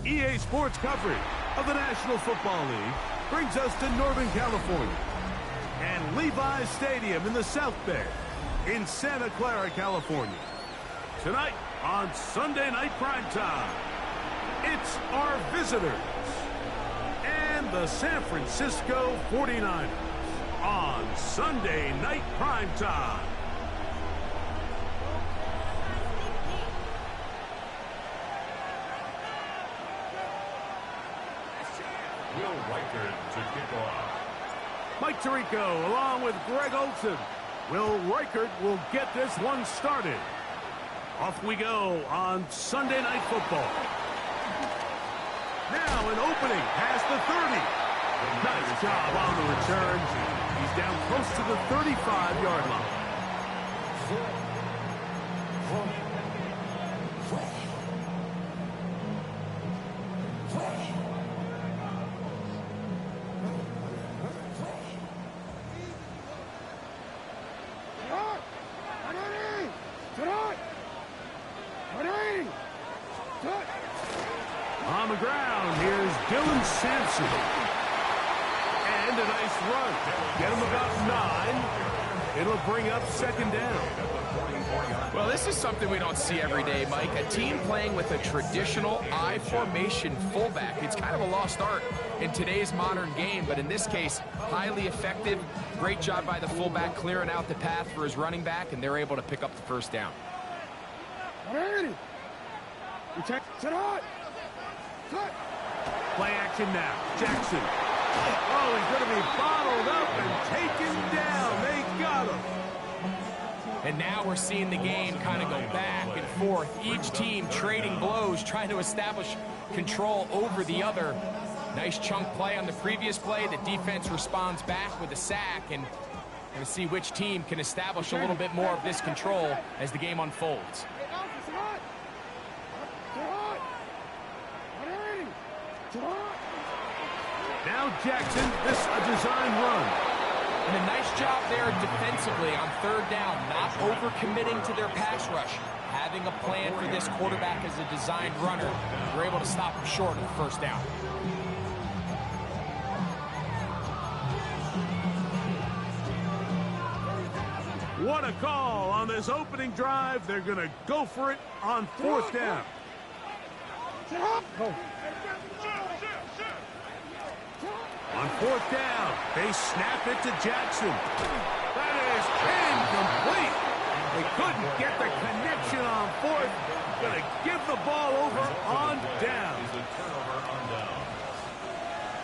EA Sports coverage of the National Football League brings us to Northern California and Levi's Stadium in the South Bay in Santa Clara, California. Tonight on Sunday Night Primetime, it's our visitors and the San Francisco 49ers on Sunday Night Primetime. Will Riker to kick off. Mike Tirico along with Greg Olson. Will Reichert will get this one started. Off we go on Sunday Night Football. Now an opening past the 30. Nice job on the return. He's down close to the 35-yard line. On the ground, here's Dylan Sampson. And a nice run. Get him about 9. It'll bring up second down. Well, this is something we don't see every day, Mike. A team playing with a traditional I formation fullback. It's kind of a lost art in today's modern game, but in this case, highly effective. Great job by the fullback clearing out the path for his running back, and they're able to pick up the first down. Play action now. Jackson. Oh, he's going to be bottled up and taken down. They got him. And now we're seeing the game kind of go back and forth. Each team trading blows, trying to establish control over the other. Nice chunk play on the previous play. The defense responds back with a sack, and we're going to see which team can establish a little bit more of this control as the game unfolds. Now Jackson, this a design run. And a nice job there defensively on third down, not overcommitting to their pass rush. Having a plan for this quarterback as a designed runner. We're able to stop him short of the first down. What a call on this opening drive. They're going to go for it on fourth down. On fourth down, they snap it to Jackson. That is incomplete. They couldn't get the connection on fourth. Going to give the ball over on down.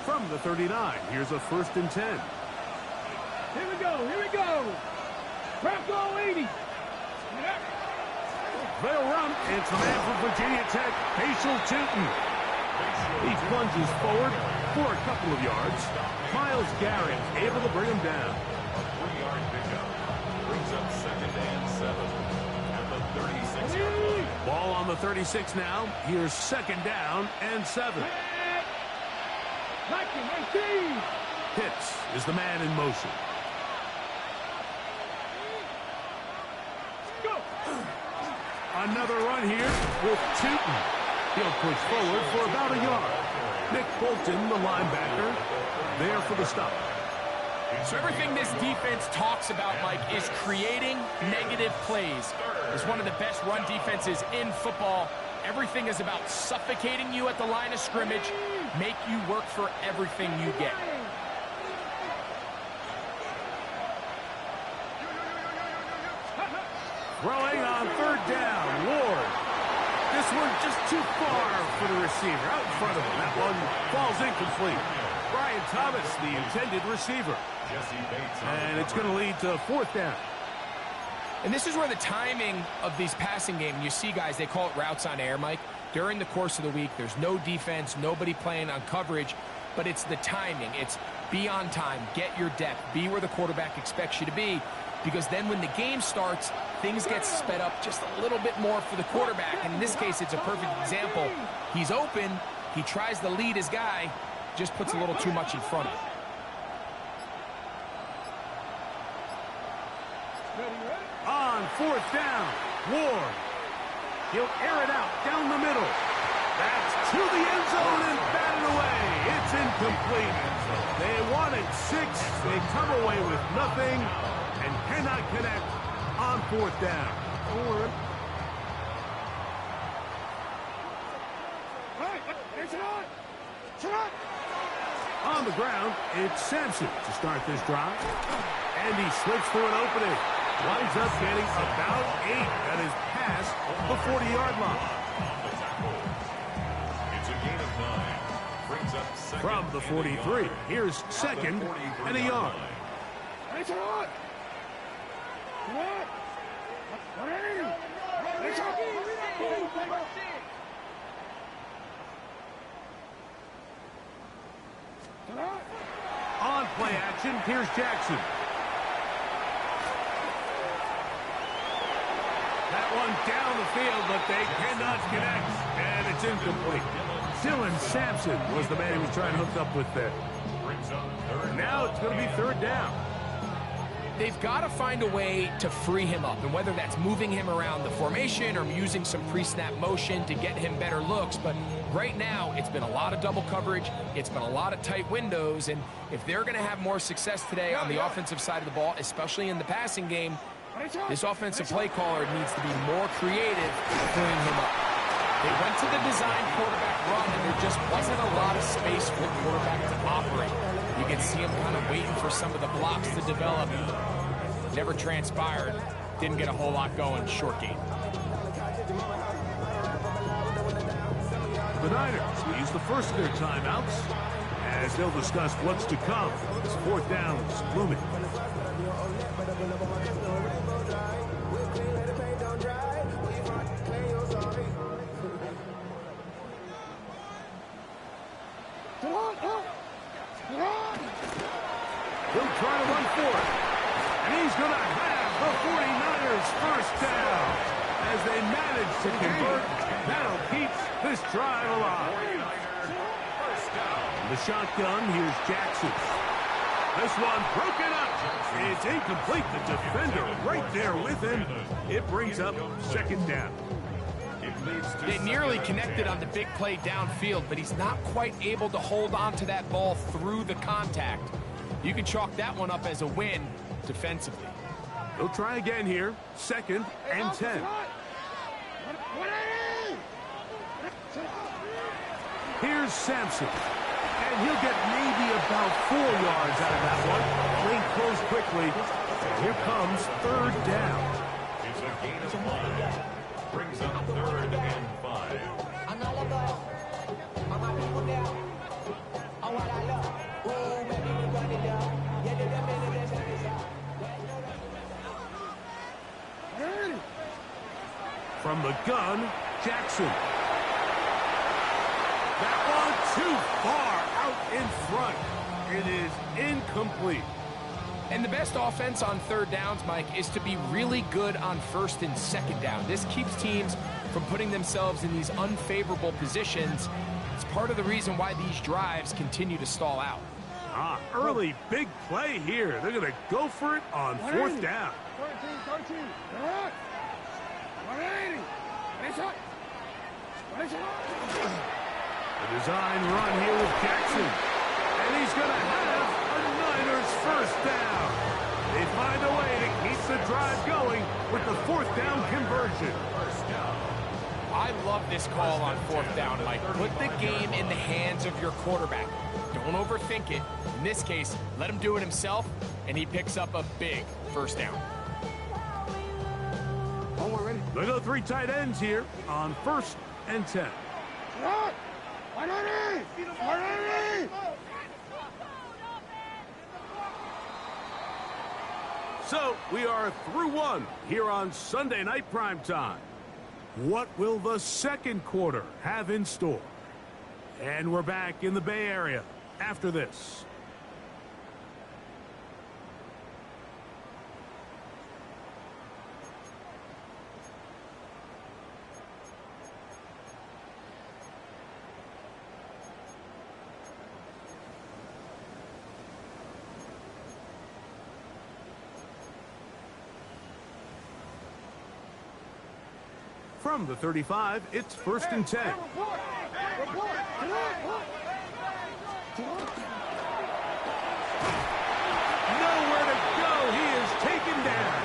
From the 39, here's a 1st and 10. Here we go. Bronco 80. They'll run. It's the man from Virginia Tech, Facial Tootin. He plunges forward for a couple of yards. Myles Garrett able to bring him down. A 3-yard pickup brings up 2nd and 7 at the 36-yard line. Ball on the 36 now. Here's 2nd down and 7. Pitts is the man in motion. Another run here with Tootin. He'll push forward for about a yard. Nick Bolton, the linebacker, there for the stop. So everything this defense talks about, Mike, is creating negative plays. It's one of the best run defenses in football. Everything is about suffocating you at the line of scrimmage, make you work for everything you get. Throwing on 3rd down, Ward. This one just too far for the receiver, out in front of him. That one falls incomplete. Brian Thomas, the intended receiver. And it's going to lead to 4th down. And this is where the timing of these passing games, you see guys, they call it routes on air, Mike. During the course of the week, there's no defense, nobody playing on coverage, but it's the timing. It's be on time, get your depth, be where the quarterback expects you to be, because then when the game starts, things get sped up just a little bit more for the quarterback. And in this case, it's a perfect example. He's open, he tries to lead his guy, just puts a little too much in front of him. On 4th down, Ward. He'll air it out down the middle. That's to the end zone and batted away. It's incomplete. They wanted 6. They come away with nothing and cannot connect on 4th down. On the ground, it's Sampson to start this drive. And he slips through an opening. Winds up getting about 8 at his pass the 40-yard line. It's a gain of 9. Brings up second From the 43, here's 2nd and a yard. On play action, here's Jackson. That one down the field, but they cannot connect, and it's incomplete. Dylan Sampson was the man he was trying to hook up with there. Now it's going to be 3rd down. They've got to find a way to free him up, and whether that's moving him around the formation or using some pre-snap motion to get him better looks. But right now, it's been a lot of double coverage. It's been a lot of tight windows, and if they're going to have more success today on the offensive side of the ball, especially in the passing game, this offensive play caller needs to be more creative freeing him up. They went to the design quarterback run, and there just wasn't a lot of space for the quarterback to operate. You can see him kind of waiting for some of the blocks to develop. Never transpired. Didn't get a whole lot going. Short game. The Niners use the first of their timeouts as they'll discuss what's to come. It's 4th down is looming. He'll try to run for it. And he's going to have the 49ers first down. As they manage to convert, that'll keep this drive alive. The shotgun, here's Jackson. This one broken up. It's incomplete. The defender right there with him. It brings up 2nd down. They nearly connected on the big play downfield, but he's not quite able to hold on to that ball through the contact. You can chalk that one up as a win defensively. They'll try again here. 2nd and 10. Here's Sampson. And he'll get maybe about 4 yards out of that one. Lane closed quickly. And here comes 3rd down. It's a gain of 1. Brings up 3rd and 5. From the gun, Jackson. That one too far out in front. It is incomplete. And the best offense on 3rd downs, Mike, is to be really good on 1st and 2nd down. This keeps teams from putting themselves in these unfavorable positions. It's part of the reason why these drives continue to stall out. Early big play here. They're going to go for it on 4th down. 13. The design run here with Jackson. And he's going to have a Niners first down. They find a way to keep the drive going with the 4th down conversion. I love this call on 4th down, Mike. Put the game in the hands of your quarterback. Don't overthink it. In this case, let him do it himself, and he picks up a big first down. They go 3 tight ends here on 1st and 10. So we are through 1 here on Sunday Night Primetime. What will the 2nd quarter have in store? And we're back in the Bay Area after this. From the 35, it's 1st and 10. Nowhere to go. He is taken down.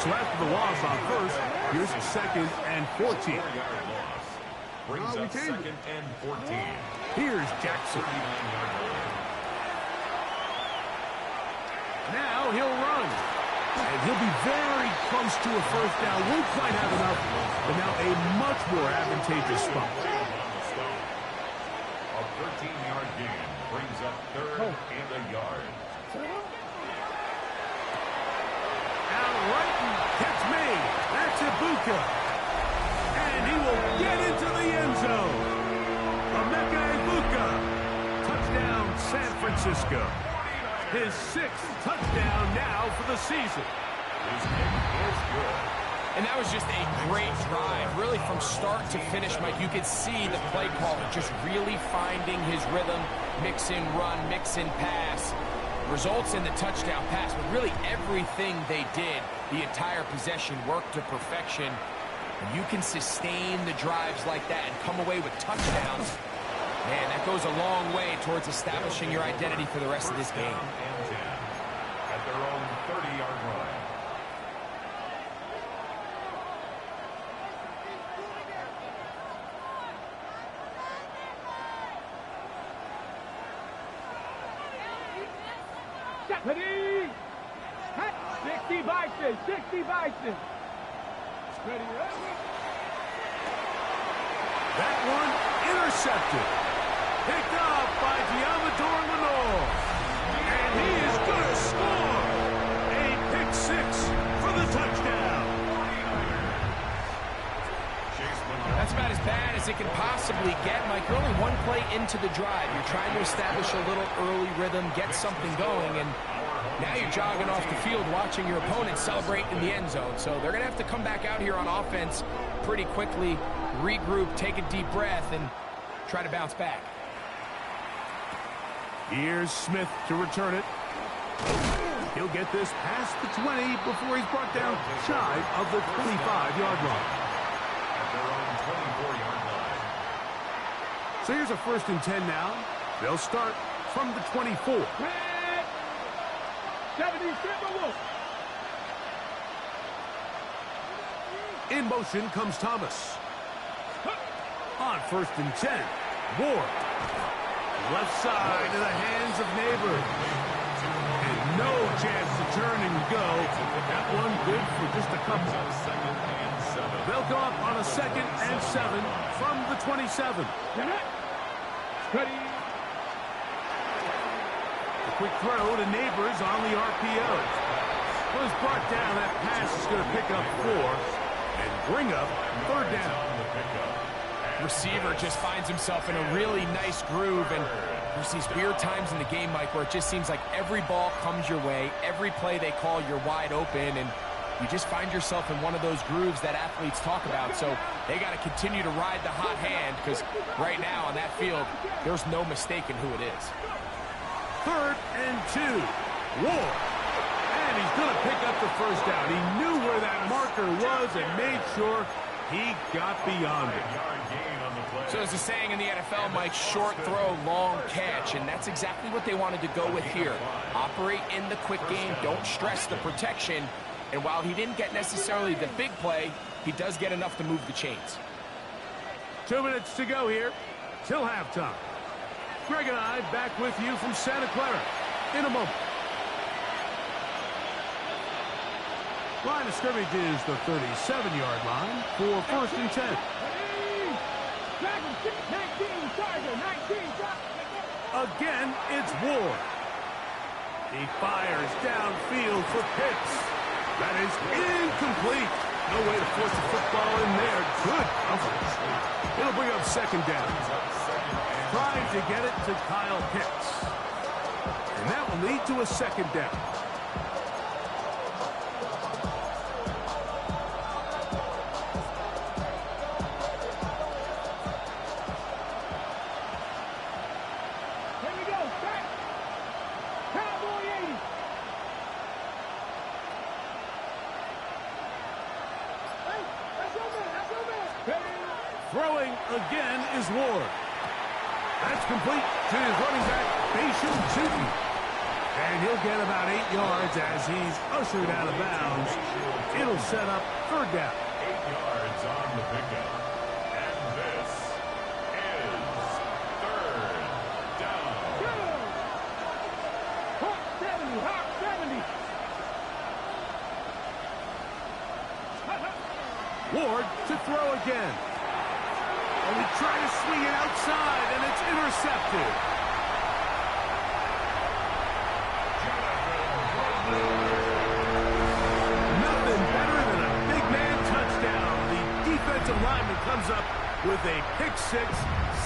So after the loss on first, here's second and 14. 4-yard loss. Brings up second and 14. Here's Jackson. Now he'll run. And he'll be very close to a first down. Won't quite have enough, but now a much more advantageous spot. A 13-yard gain brings up third and a yard. Out right and catch me. That's Ibuka. And he will get into the end zone. Emeka Ibuka. Touchdown, San Francisco. His 6th touchdown now for the season. His kick is good. And that was just a great drive. Really from start to finish, Mike, you could see the play caller just really finding his rhythm. Mix in run, mix in pass. Results in the touchdown pass. But really everything they did, the entire possession worked to perfection. And you can sustain the drives like that and come away with touchdowns. Man, that goes a long way towards establishing your identity for the rest of this game. And 10 at their own 30-yard line. Ready? 60 Bison, 60 Bison. Ready? That one intercepted. Picked up by Diamador Lenore. And he is going to score. A pick 6 for the touchdown. That's about as bad as it can possibly get, Mike. You're only one play into the drive. You're trying to establish a little early rhythm, get something going, and now you're jogging off the field watching your opponent celebrate in the end zone. So they're going to have to come back out here on offense pretty quickly, regroup, take a deep breath, and try to bounce back. Here's Smith to return it. He'll get this past the 20 before he's brought down shy of the 25-yard line. At their own 24-yard line. So here's a 1st and 10 now. They'll start from the 24. 77. In motion comes Thomas. On 1st and 10, Ward. Left side to the hands of Neighbors. And no chance to turn and go. That one good for just a couple. Second and 7. They'll go up on a 2nd and 7 from the 27. Ready? A quick throw to Neighbors on the RPO. Was brought down. That pass is going to pick up 4 and bring up 3rd down. Receiver just finds himself in a really nice groove, and there's these weird times in the game, Mike, where it just seems like every ball comes your way, every play they call, you're wide open, and you just find yourself in one of those grooves that athletes talk about. So they got to continue to ride the hot hand, because right now on that field, there's no mistaking who it is. 3rd and 2. Ward. And he's going to pick up the 1st down. He knew where that marker was and made sure he got beyond it. So there's a saying in the NFL, Mike, short throw, long catch, and that's exactly what they wanted to go with here. Operate in the quick game, don't stress the protection, and while he didn't get necessarily the big play, he does get enough to move the chains. 2 minutes to go here till halftime. Greg and I back with you from Santa Clara in a moment. Line of scrimmage is the 37-yard line for 1st and 10. Again, it's Ward. He fires downfield for Pitts. That is incomplete. No way to force the football in there. Good coverage. It'll bring up 2nd down. Trying to get it to Kyle Pitts. And that will lead to a 2nd down. Throwing again is Ward. That's complete to his running back, Bashan Tootin. And he'll get about 8 yards as he's ushered out of bounds. It'll set up third down. 8 yards on the pickup. And this is third down. Hawk 70, Hawk 70. Ward to throw again. And he tried to swing it outside, and it's intercepted. Nothing better than a big man touchdown. The defensive lineman comes up with a pick six.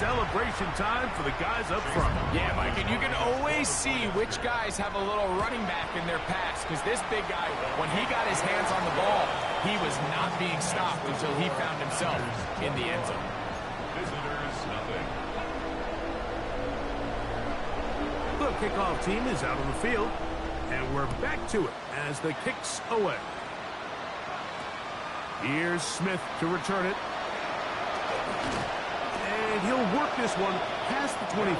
Celebration time for the guys up front. Yeah, Mike, and you can always see which guys have a little running back in their pass, because this big guy, when he got his hands on the ball, he was not being stopped until he found himself in the end zone. Visitors, nothing. The kickoff team is out on the field, and we're back to it as the kick's away. Here's Smith to return it. And he'll work this one past the 25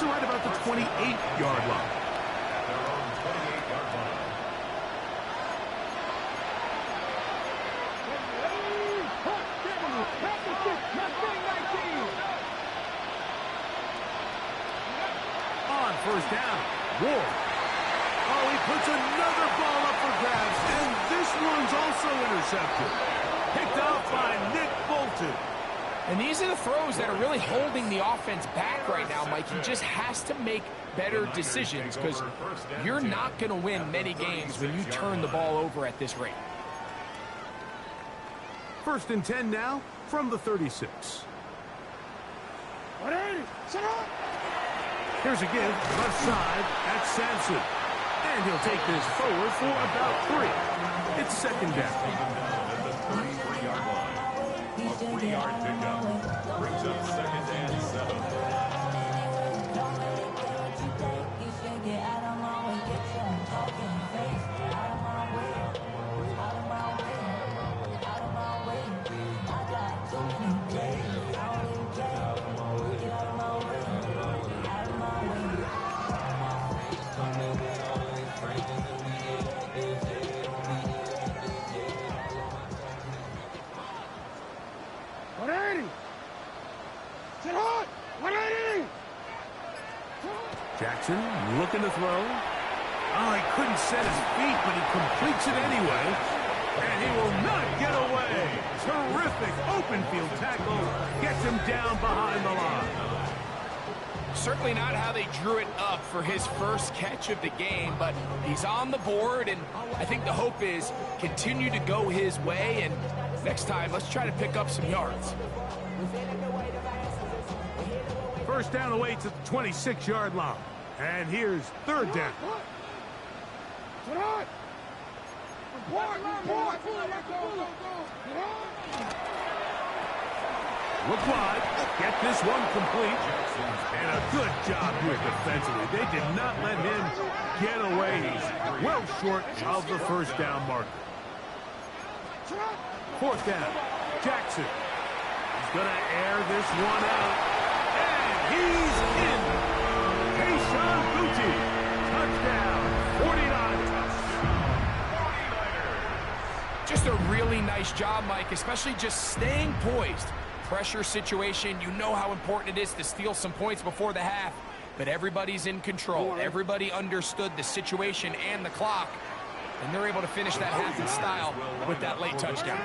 to right about the 28-yard line. At their own 28-yard line. Hawk 70, Packers 6, Mustang 19. On first down, Ward. Oh, he puts another ball up for grabs, and this one's also intercepted. Picked off by Nick Bolton. And these are the throws that are really holding the offense back right now, Mike. He just has to make better decisions, because you're not going to win many games when you turn the ball over at this rate. First and 10 now from the 36. Here's a give, left side at Sampson. And he'll take this forward for about 3. It's second down. At the 33-yard line. A 3-yard pickup. Brings up second and 7. Jackson looking to throw. Oh, he couldn't set his feet, but he completes it anyway. And he will not get away. Terrific open field tackle. Gets him down behind the line. Certainly not how they drew it up for his first catch of the game, but he's on the board, and I think the hope is continue to go his way, and next time, let's try to pick up some yards. First down away to the 26-yard line. And here's third down. Look wide. Get this one complete. And a good job here defensively. They did not let him get away. He's well short of the first down marker. Fourth down. Jackson. He's going to air this one out. And he's in. Bashan Gotti. Touchdown. 49ers. Just a really nice job, Mike, especially just staying poised. Pressure situation, you know how important it is to steal some points before the half, but everybody's in control. Everybody understood the situation and the clock, and they're able to finish that half in style with that late touchdown.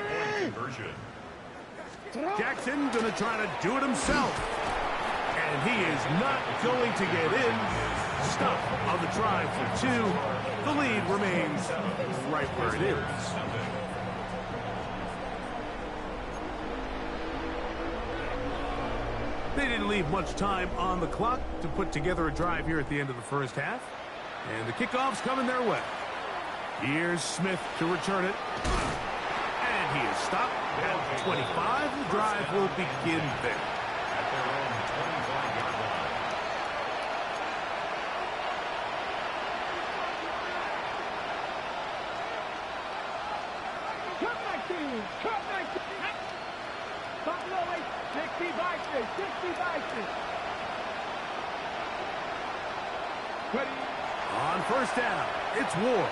Jackson going to try to do it himself. And he is not going to get in. Stop on the drive for 2. The lead remains right where it is. They didn't leave much time on the clock to put together a drive here at the end of the first half. And the kickoff's coming their way. Here's Smith to return it. And he is stopped at 25. The drive will begin there. At their own 25-yard line. Cut 19! Cut 19! Stop low, 60 by 6. 60 by 6. Ready? On first down, it's Ward.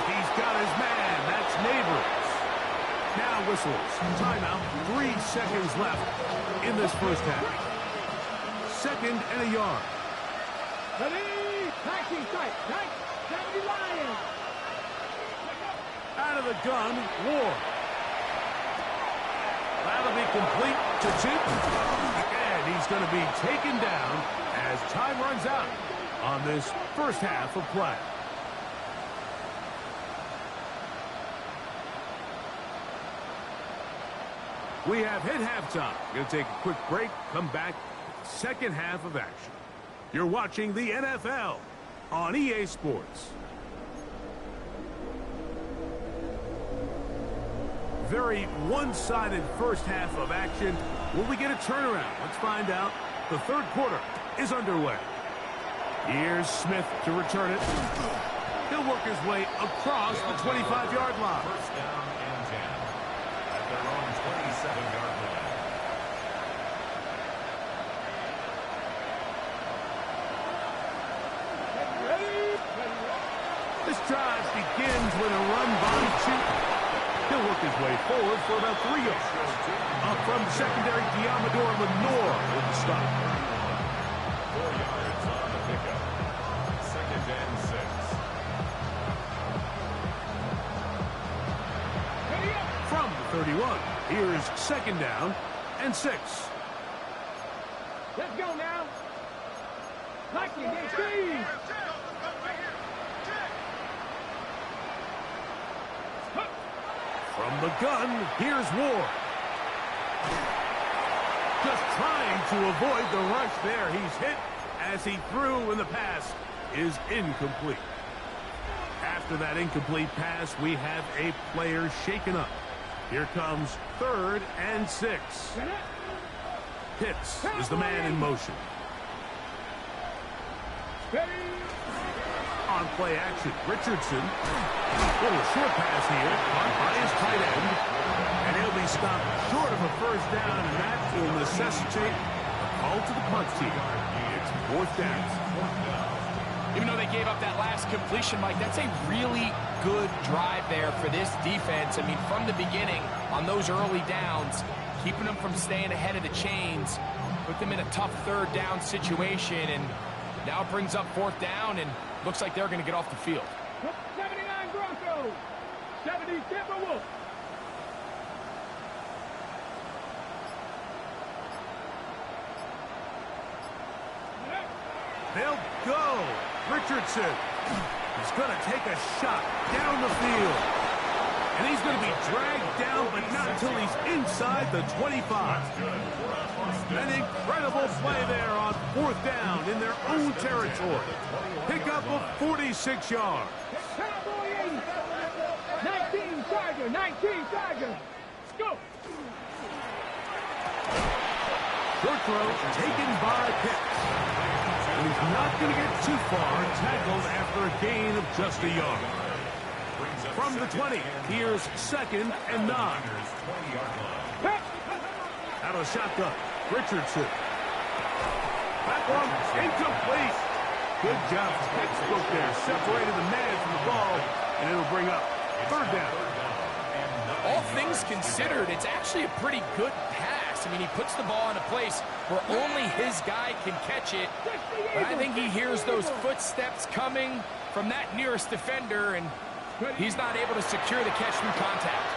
He's got his man. That's Neighbors. Now whistles. Timeout. 3 seconds left in this first half. 2nd and a yard. Ready? 19 strike. 70 Lions. Out of the gun, Ward. That'll be complete to Chip. And he's going to be taken down as time runs out on this first half of play. We have hit halftime. Going to take a quick break, come back, second half of action. You're watching the NFL on EA Sports. Very one-sided first half of action. Will we get a turnaround? Let's find out. The third quarter is underway. Here's Smith to return it. He'll work his way across the 25-yard line. First down and 10 at their own 27-yard line. This drive begins with a run by Chip. He'll work his way forward for about 3 yards. Up from secondary, Diamador Lenore with the stop. 4 yards on the pickup. 2nd and 6. From the 31, here's 2nd down and 6. Let's go now. Like it, get speed. From the gun, here's Ward. Just trying to avoid the rush there. He's hit as he threw, and the pass is incomplete. After that incomplete pass, we have a player shaken up. Here comes 3rd and 6. Pitts is the man in motion. On play action, Richardson. Little short pass here, caught by his tight end. And he'll be stopped short of a first down, and that will necessitate a call to the punt team. It's 4th down. Even though they gave up that last completion, Mike, that's a really good drive there for this defense. I mean, from the beginning, on those early downs, keeping them from staying ahead of the chains, put them in a tough 3rd down situation, and now it brings up 4th down, and looks like they're going to get off the field. 79 Broncos. 70 Timberwolves. They'll go. Richardson. He's going to take a shot down the field. And he's going to be dragged down, but not until he's inside the 25. An incredible play there on 4th down in their own territory. Pickup of 46 yards. Cowboy 80. 19 Charger. 19 Charger. Let's go. Short throw taken by Pitts. And he's not going to get too far, tackled after a gain of just a yard. From the 20, here's 2nd and 9. Out of the shotgun, Richardson. That one incomplete. Good job. Textbook there. Separated the man from the ball, and it'll bring up 3rd down. All things considered, it's actually a pretty good pass. I mean, he puts the ball in a place where only his guy can catch it. But I think he hears those footsteps coming from that nearest defender, and he's not able to secure the catch through contact.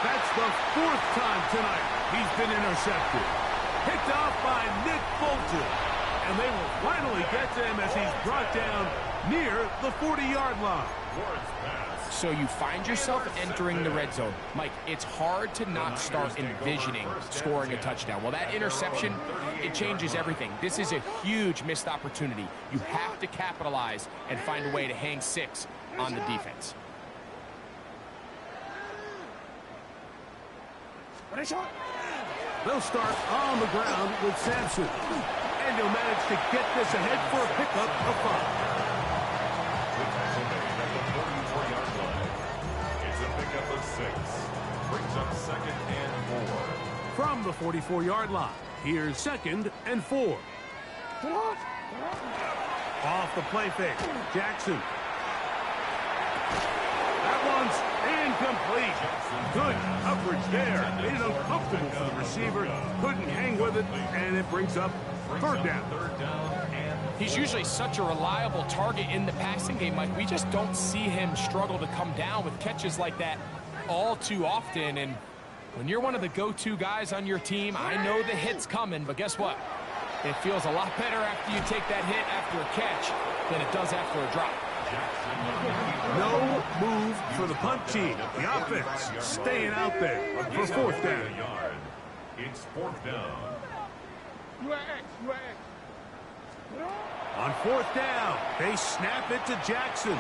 That's the 4th time tonight he's been intercepted. Picked off by Nick Bolton. And they will finally get to him as he's brought down near the 40-yard line. So you find yourself entering the red zone. Mike, it's hard to not start envisioning scoring a touchdown. Well, that interception, it changes everything. This is a huge missed opportunity. You have to capitalize and find a way to hang 6 on the defense. They'll start on the ground with Sampson. And he'll manage to get this ahead for a pickup of 5. It's a pickup of 6. Brings up 2nd and 4. From the 44-yard line, here's 2nd and 4. Off the play fake, Jackson. That one's incomplete. Good coverage there. Made it uncomfortable for the receiver. Couldn't hang with it, and it brings up 3rd down. He's usually such a reliable target in the passing game, Mike. We just don't see him struggle to come down with catches like that all too often. And when you're one of the go-to guys on your team, I know the hit's coming, but guess what? It feels a lot better after you take that hit after a catch than it does after a drop. No move for the punt team. The offense staying out there for 4th down. It's 4th down. On 4th down, they snap it to Jackson.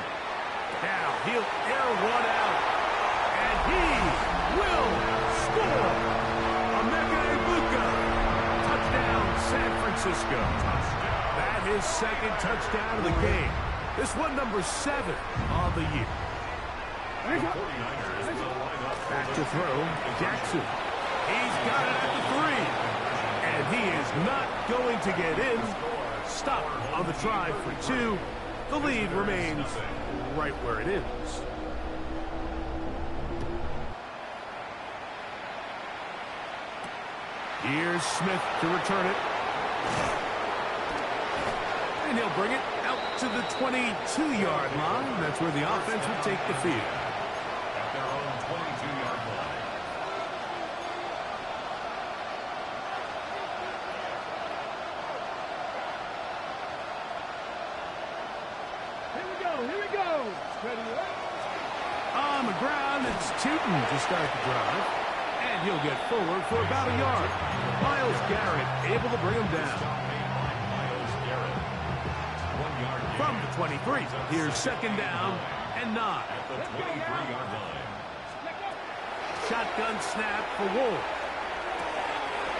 Now he'll air one out, and he will score. Touchdown, San Francisco. That is 2nd touchdown of the game. This one number 7 on the year. Back to throw, Jackson. He's got it at the 3. And he is not going to get in. Stop on the try for 2. The lead remains right where it is. Here's Smith to return it. And he'll bring it out to the 22-yard line. That's where the offense will take the field. At their own 22-yard line. Here we go. Ready up. On the ground, it's Tootin to start the drive. And he'll get forward for about a yard. Myles Garrett able to bring him down. From the 23, here's 2nd down and 9. At the 23-yard line. Shotgun snap for Wolf.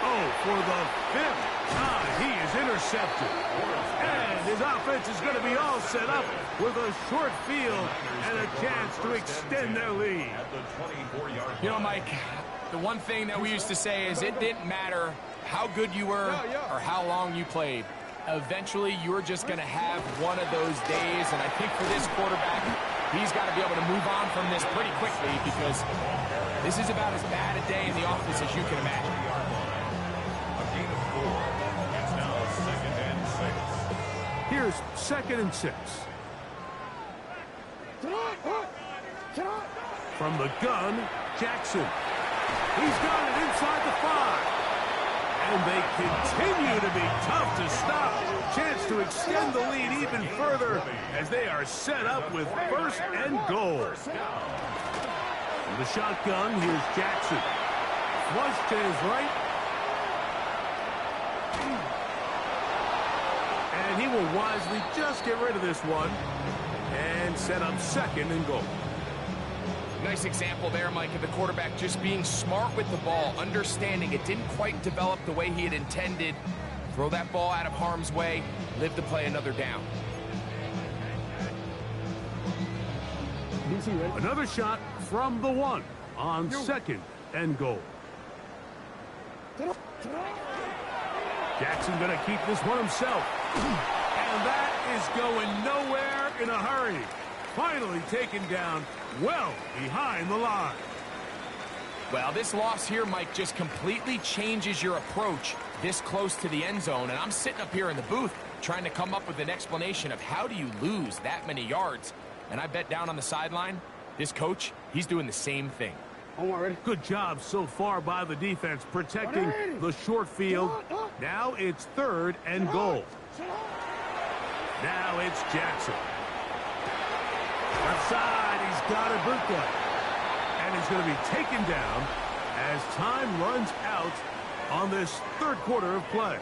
Oh, for the 5th time, he is intercepted. And his offense is going to be all set up with a short field and a chance to extend their lead. At the 24-yard line. You know, Mike, the one thing that we used to say is it didn't matter how good you were or how long you played. Eventually, you're just going to have one of those days, and I think for this quarterback, he's got to be able to move on from this pretty quickly because this is about as bad a day in the office as you can imagine. A gain of 4. It's now 2nd and 6. Here's 2nd and 6. From the gun, Jackson. He's got it inside the 5. And they continue to be tough to stop. Chance to extend the lead even further as they are set up with 1st and goal. From the shotgun, here's Jackson. Flush to his right. And he will wisely just get rid of this one and set up 2nd and goal. Nice example there, Mike, of the quarterback just being smart with the ball, understanding it didn't quite develop the way he had intended. Throw that ball out of harm's way, live to play another down. Another shot from the 1 on 2nd and goal. Jackson going to keep this one himself. And that is going nowhere in a hurry. Finally taken down well behind the line. Well, this loss here, Mike, just completely changes your approach this close to the end zone. And I'm sitting up here in the booth trying to come up with an explanation of how do you lose that many yards. And I bet down on the sideline, this coach, he's doing the same thing. Good job so far by the defense protecting the short field. Now it's 3rd and goal. Now it's Jackson. Left side, he's got a bootleg. And he's going to be taken down as time runs out on this 3rd quarter of play.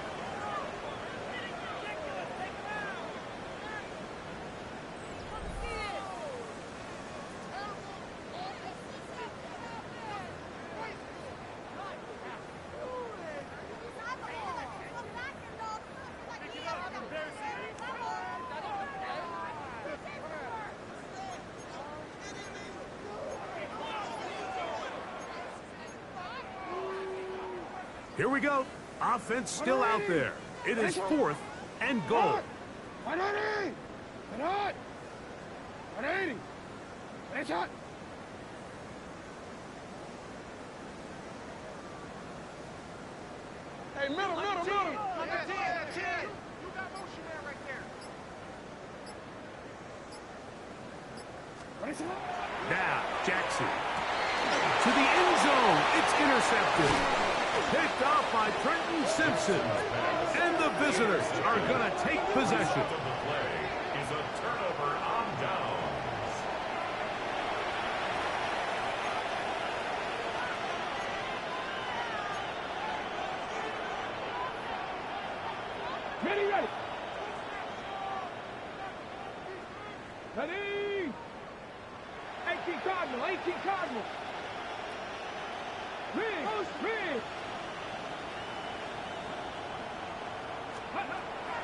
Here we go. Offense still out there. It is 4th and goal. 180! 180! Headshot! Hey, middle. You got motion there right there. Now, Jackson. To the end zone. It's intercepted. Picked off by Trenton Simpson. And the visitors are going to take possession. The play is a turnover on downs. Ready! Ready! 18 Cardinal! Rig!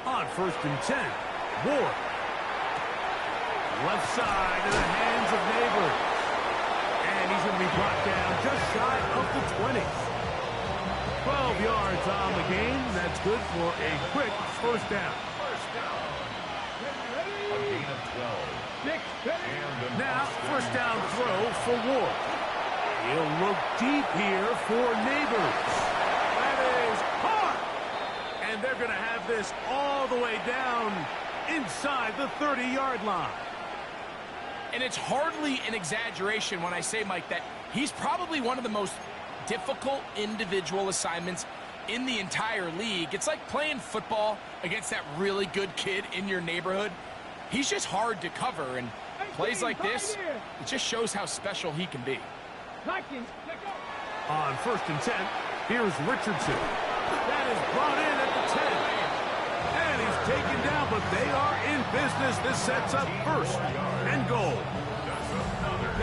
On 1st and 10. Ward. Left side in the hands of Neighbors. And he's going to be brought down just shy of the 20. 12 yards on the game. That's good for a quick first down. A gain of 12. And Now, first down throw for Ward. He'll look deep here for Neighbors. That is hard. And they're going to have this all the way down inside the 30-yard line. And it's hardly an exaggeration when I say, Mike, that he's probably one of the most difficult individual assignments in the entire league. It's like playing football against that really good kid in your neighborhood. He's just hard to cover, and plays like this, it just shows how special he can be. On 1st and 10, here's Richardson. That is brought in at the 10. And he's taken down, but they are in business. This sets up 1st and goal.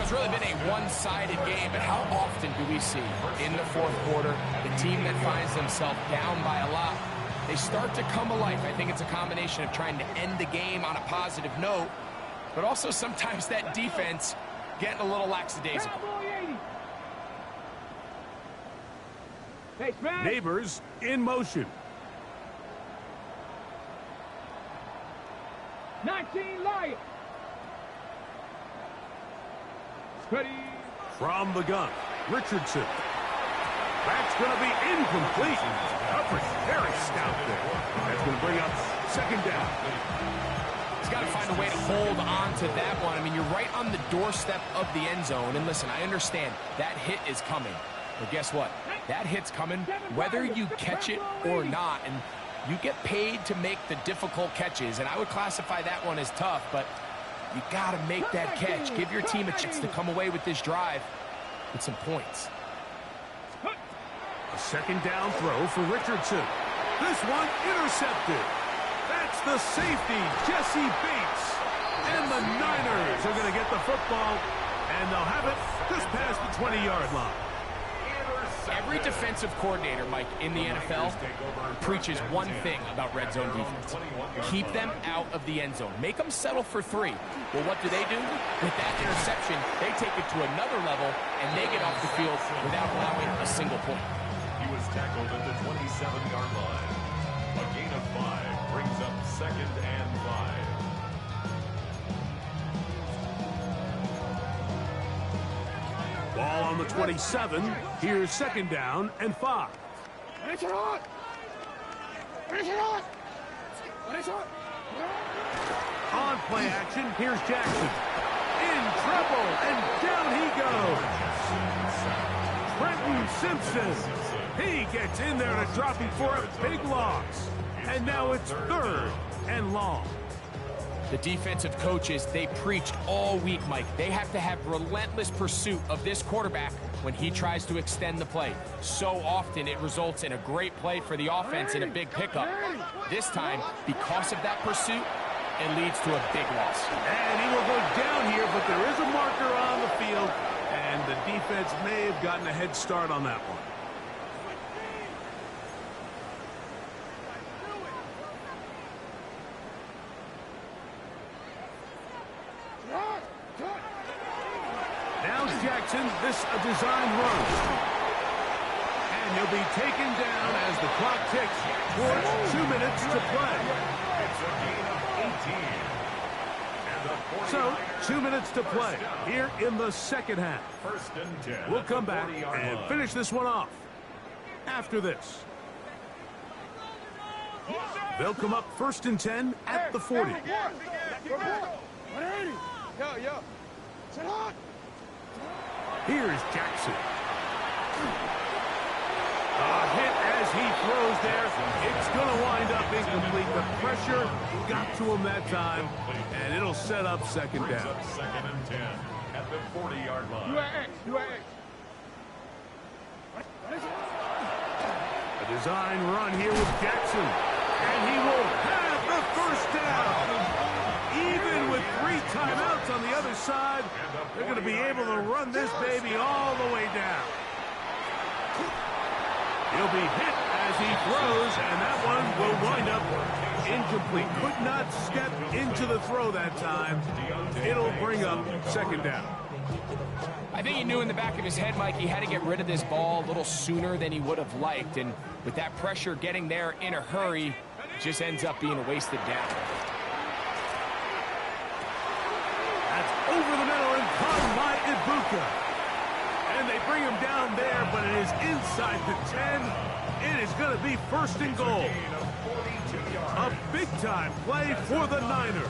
It's really been a one-sided game, but how often do we see in the 4th quarter the team that finds themselves down by a lot, they start to come alive. I think it's a combination of trying to end the game on a positive note, but also sometimes that defense getting a little lackadaisical. Neighbors in motion. 19 Lion. Ready. From the gun, Richardson. That's going to be incomplete. Coverage very stout there. That's going to bring up 2nd down. He's got to find a way to hold on to that one. I mean, you're right on the doorstep of the end zone. And listen, I understand that hit is coming. But guess what? That hit's coming whether you catch it or not. And you get paid to make the difficult catches. And I would classify that one as tough, but you got to make that catch. Give your team a chance to come away with this drive with some points. A 2nd down throw for Richardson. This one intercepted. That's the safety, Jesse Bates. And the Niners are going to get the football, and they'll have it just past the 20-yard line. Every defensive coordinator, Mike, in the NFL preaches one thing about red zone defense. Keep them out of the end zone. Make them settle for 3. Well, what do? With that interception, they take it to another level, and they get off the field without allowing a single point. He was tackled at the 27-yard line. A gain of 5 brings up 2nd and 5. Ball on the 27. Here's 2nd down and 5. On play action, here's Jackson. In trouble, and down he goes. Trenton Simpson. He gets in there to drop him for a big loss. And now it's 3rd and long. The defensive coaches, they preached all week, Mike. They have to have relentless pursuit of this quarterback when he tries to extend the play. So often it results in a great play for the offense and a big pickup. This time, because of that pursuit, it leads to a big loss. And he will go down here, but there is a marker on the field, and the defense may have gotten a head start on that one. Now Jackson, this a design run. And he'll be taken down as the clock ticks towards 2 minutes to play. It's a gain of 18. And the So, 49ers 2 minutes to play first down. here in the second half. First and 10. We'll at the come back 40-yard and line. finish this one off after this. They'll come up first and 10 at the 40. Here's Jackson. A hit as he throws there. It's going to wind up incomplete. The pressure got to him that time, and it'll set up second Brings down. up second and 10 at the 40-yard line. A design run here with Jackson, and he will have the first down. Even with 3 timeouts on the other side, they're going to be able to run this baby all the way down. He'll be hit as he throws, and that one will wind up incomplete. Could not step into the throw that time. It'll bring up second down. I think he knew in the back of his head, Mike, he had to get rid of this ball a little sooner than he would have liked. And with that pressure getting there in a hurry, it just ends up being a wasted down. That's over the middle and caught by Ibuka. And they bring him down there, but it is inside the 10. It is going to be first and goal. Gain of 42 yards. A big-time play for the Niners.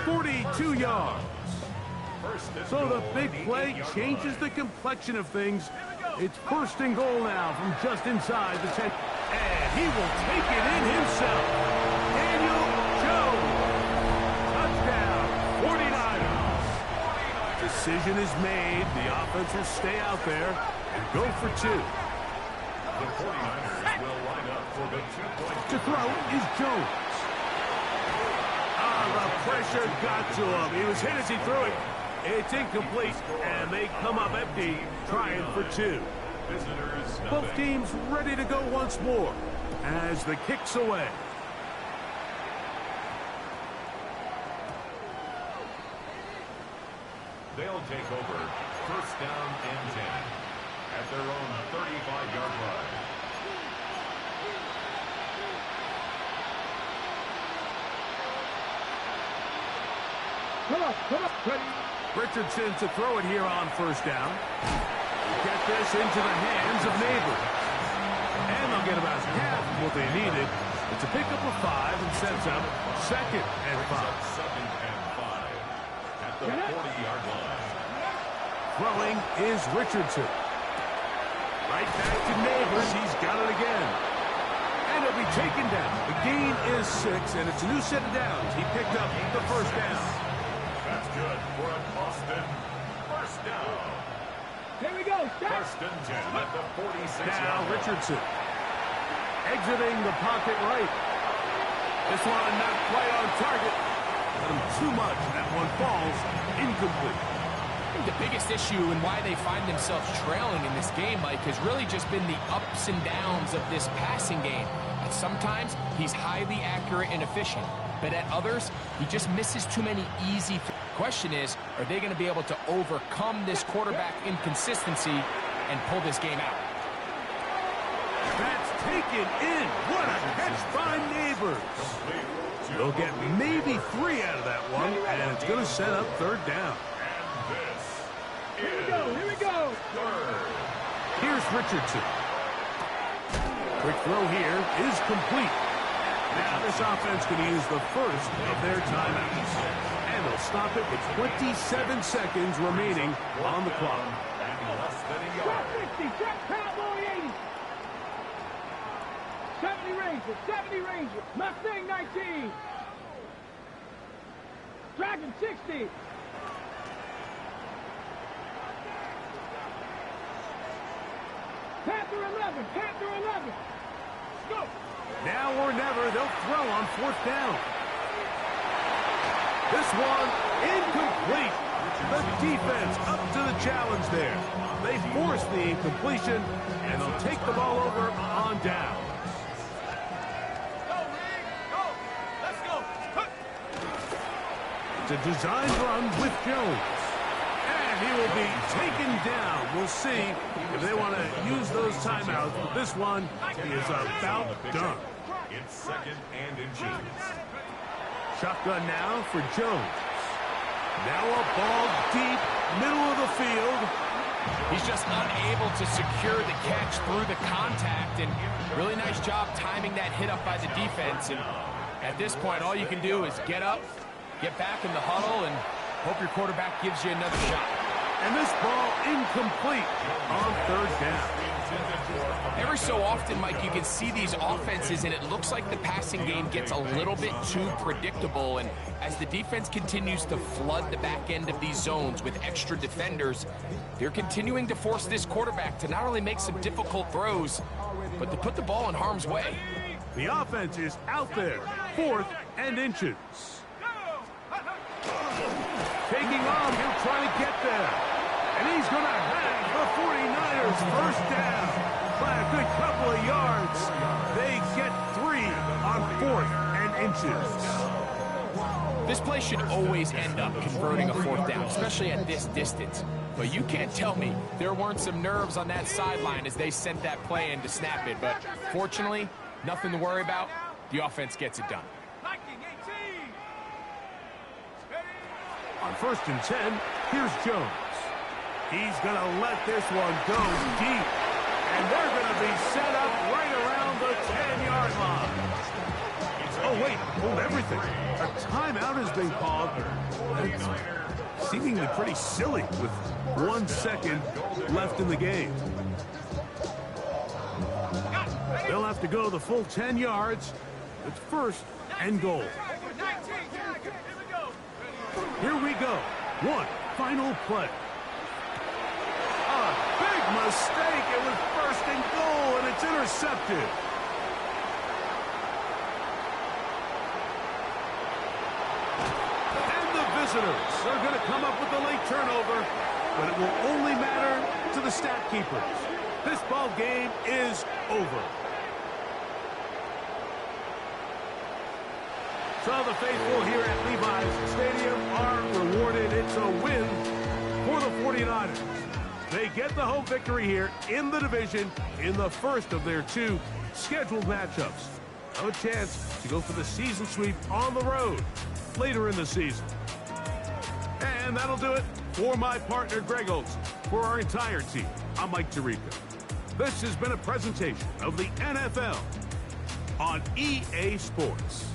42 yards. First and So the goal big at the play 8-yard changes line. the complexion of things. It's first and goal now from just inside the 10. And he will take it in himself. Daniel Jones. Touchdown, 49ers. Decision is made. The offense will stay out there and go for 2. The 49ers will line up for the 2-point. To throw is Jones. The pressure got to him. He was hit as he threw it. It's incomplete, and they come up empty, trying for 2. Visitors Both nothing. teams ready to go once more as the kick's away. They'll take over first down and 10 at their own 35-yard line. Come on. Ready. Richardson to throw it here on first down. Get this into the hands of Neighbors. And they'll get about half of what they needed. It's a pickup of 5 and sets up second and Brings up 5. second and 5 at the 40-yard line. Throwing is Richardson. Right back to Neighbors. He's got it again. And he'll be taken down. The gain is 6, and it's a new set of downs. He picked up the first down. That's good for a Boston first down. Here we go. Stop. First and 10 at the 46-yard Now line. Richardson exiting the pocket right. This one not quite on target. Got him too much. That one falls incomplete. I think the biggest issue and why they find themselves trailing in this game, Mike, has really just been the ups and downs of this passing game. And sometimes he's highly accurate and efficient, but at others, he just misses too many easy. Question is, are they going to be able to overcome this quarterback inconsistency and pull this game out? That's taken in. What a catch by Neighbors. They'll get maybe 3 out of that one, and it's going to set up third down. And this Here we is go. Here we go. third. Here's Richardson. Quick throw here is complete. Now this offense can use the first of their timeouts. And they'll stop it with 27 seconds remaining on the clock. And less than a Trap yard. 60. Trap Cowboy 80. 70 Ranger. 70 Ranger. Mustang 19. Dragon 60. Panther 11. Panther 11. Go. Now or never, they'll throw on fourth down. This one incomplete. The defense up to the challenge there. They force the incompletion, and they'll take the ball over on down. It's a design run with Jones. And And he will be taken down. We'll see if they want to use those timeouts. But this one is about done. It's second and inches. Shotgun now for Jones. Now a ball deep, middle of the field. He's just unable to secure the catch through the contact, and really nice job timing that hit up by the defense. And at this point, all you can do is get up, get back in the huddle, and hope your quarterback gives you another shot. And this ball incomplete on third down. Every so often, Mike, you can see these offenses, and it looks like the passing game gets a little bit too predictable. And as the defense continues to flood the back end of these zones with extra defenders, they're continuing to force this quarterback to not only make some difficult throws, but to put the ball in harm's way. The offense is out there, 4th and inches. Taking on, he'll try to get there. And he's going to have the 49ers first down by a good couple of yards. They get 3 on 4th and inches. This play should always end up converting a 4th down, especially at this distance. But you can't tell me there weren't some nerves on that sideline as they sent that play in to snap it. But fortunately, nothing to worry about. The offense gets it done. On 1st and 10, here's Jones. He's going to let this one go deep. And they're going to be set up right around the 10-yard line. Oh, wait, hold everything. A timeout has been called. It's seemingly pretty silly with 1 second left in the game. They'll have to go the full 10 yards. It's 1st and goal. Here we go. One final play. A big mistake. It was 1st and goal, and it's intercepted. And the visitors are going to come up with a late turnover, but it will only matter to the stat keepers. This ball game is over. So the faithful here at Levi's Stadium are rewarded. It's a win for the 49ers. They get the home victory here in the division in the first of their 2 scheduled matchups. Now a chance to go for the season sweep on the road later in the season. And that'll do it for my partner, Greg Olson. For our entire team, I'm Mike Tirico. This has been a presentation of the NFL on EA Sports.